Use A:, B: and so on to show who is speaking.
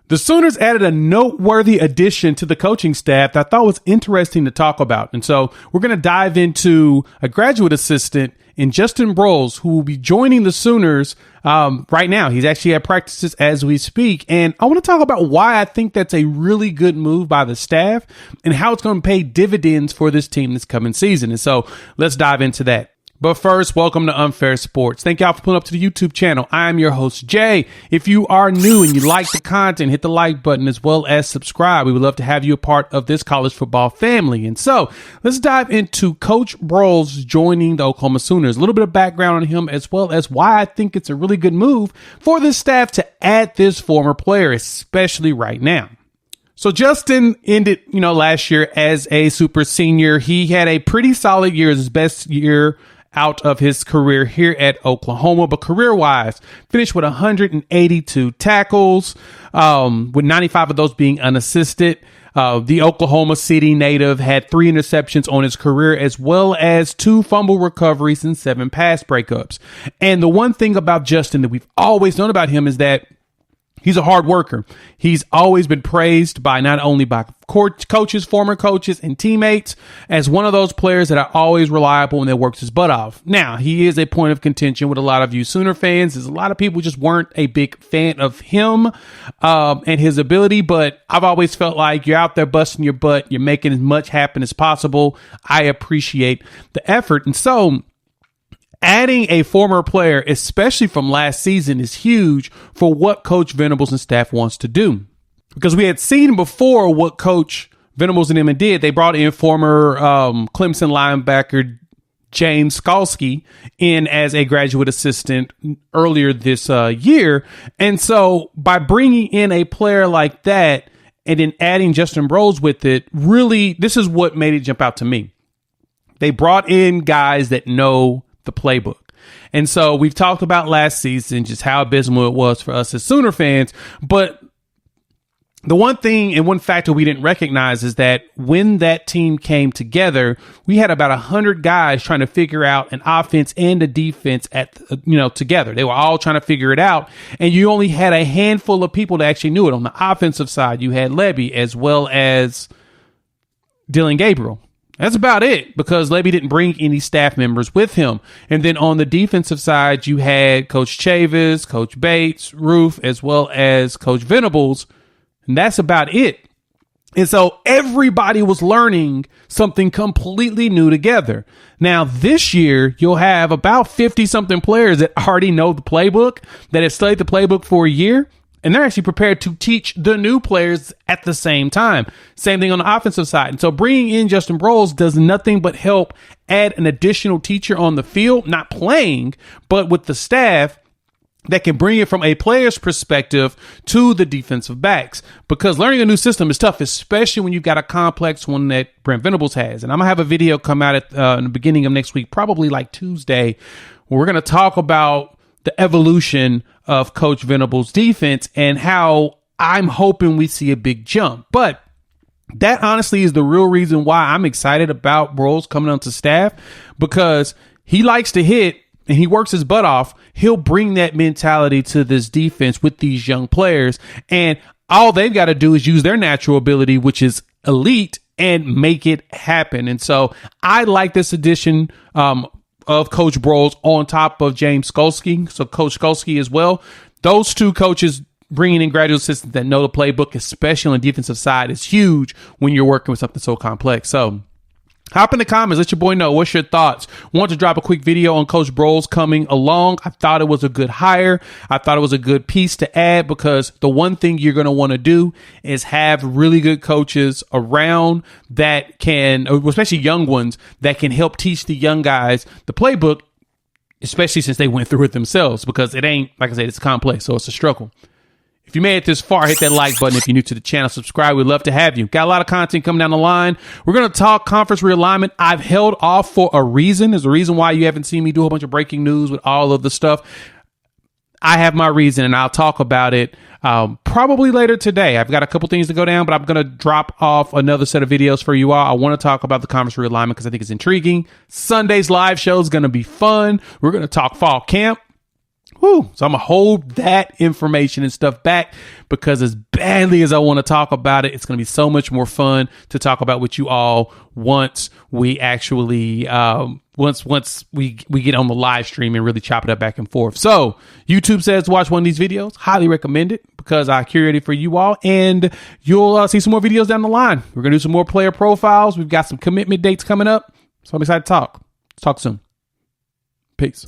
A: The Sooners added a noteworthy addition to the coaching staff that I thought was interesting to talk about. And so we're going to dive into a graduate assistant in Justin Broiles, who will be joining the Sooners right now. He's actually at practices as we speak. And I want to talk about why I think that's a really good move by the staff and how it's going to pay dividends for this team this coming season. And so let's dive into that. But first, welcome to Unfair Sports. Thank y'all for pulling up to the YouTube channel. I am your host, Jay. If you are new and you like the content, hit the like button as well as subscribe. We would love to have you a part of this college football family. And so let's dive into Coach Broiles joining the Oklahoma Sooners. A little bit of background on him as well as why I think it's a really good move for this staff to add this former player, especially right now. So Justin ended, last year as a super senior. He had a pretty solid year, his best year out of his career here at Oklahoma, but career-wise, finished with 182 tackles, with 95 of those being unassisted. The Oklahoma City native had 3 interceptions on his career, as well as 2 fumble recoveries and 7 pass breakups. And the one thing about Justin that we've always known about him is that he's a hard worker. He's always been praised by not only by coaches, former coaches, and teammates as one of those players that are always reliable and that works his butt off. Now, he is a point of contention with a lot of you Sooner fans. There's a lot of people just weren't a big fan of him and his ability, but I've always felt like you're out there busting your butt. You're making as much happen as possible. I appreciate the effort. And so adding a former player, especially from last season, is huge for what Coach Venables and staff wants to do. Because we had seen before what Coach Venables and them did. They brought in former Clemson linebacker James Skalski in as a graduate assistant earlier this year. And so by bringing in a player like that and then adding Justin Broiles with it, really, this is what made it jump out to me. They brought in guys that know the playbook. And so we've talked about last season, just how abysmal it was for us as Sooner fans. But the one thing and one factor we didn't recognize is that when that team came together, we had about 100 guys trying to figure out an offense and a defense together. They were all trying to figure it out. And you only had a handful of people that actually knew it. On the offensive side, you had Levy as well as Dylan Gabriel. That's about it, because Levy didn't bring any staff members with him. And then on the defensive side, you had Coach Chavis, Coach Bates, Roof, as well as Coach Venables. And that's about it. And so everybody was learning something completely new together. Now, this year, you'll have about 50-something players that already know the playbook, that have studied the playbook for a year. And they're actually prepared to teach the new players at the same time. Same thing on the offensive side. And so bringing in Justin Broiles does nothing but help add an additional teacher on the field, not playing, but with the staff that can bring it from a player's perspective to the defensive backs. Because learning a new system is tough, especially when you've got a complex one that Brent Venables has. And I'm going to have a video come out in the beginning of next week, probably like Tuesday, where we're going to talk about the evolution of Coach Venables' defense and how I'm hoping we see a big jump. But that honestly is the real reason why I'm excited about Broiles coming onto staff, because he likes to hit and he works his butt off. He'll bring that mentality to this defense with these young players. And all they've got to do is use their natural ability, which is elite, and make it happen. And so I like this addition of Coach Broiles on top of James Skalski. So Coach Skalski as well. Those two coaches bringing in graduate assistants that know the playbook, especially on the defensive side, is huge when you're working with something so complex. So hop in the comments. Let your boy know. What's your thoughts? Want to drop a quick video on Coach Broiles coming along. I thought it was a good hire. I thought it was a good piece to add, because the one thing you're going to want to do is have really good coaches around that can, especially young ones, that can help teach the young guys the playbook, especially since they went through it themselves, because it ain't, like I said, it's complex. So it's a struggle. If you made it this far, hit that like button. If you're new to the channel, subscribe. We'd love to have you. Got a lot of content coming down the line. We're going to talk conference realignment. I've held off for a reason. There's a reason why you haven't seen me do a bunch of breaking news with all of the stuff. I have my reason, and I'll talk about it probably later today. I've got a couple things to go down, but I'm going to drop off another set of videos for you all. I want to talk about the conference realignment because I think it's intriguing. Sunday's live show is going to be fun. We're going to talk fall camp. Whew. So I'm going to hold that information and stuff back because as badly as I want to talk about it, it's going to be so much more fun to talk about with you all once we actually, once we get on the live stream and really chop it up back and forth. So YouTube says watch one of these videos. Highly recommend it because I curated for you all, and you'll see some more videos down the line. We're going to do some more player profiles. We've got some commitment dates coming up. So I'm excited to talk. Let's talk soon. Peace.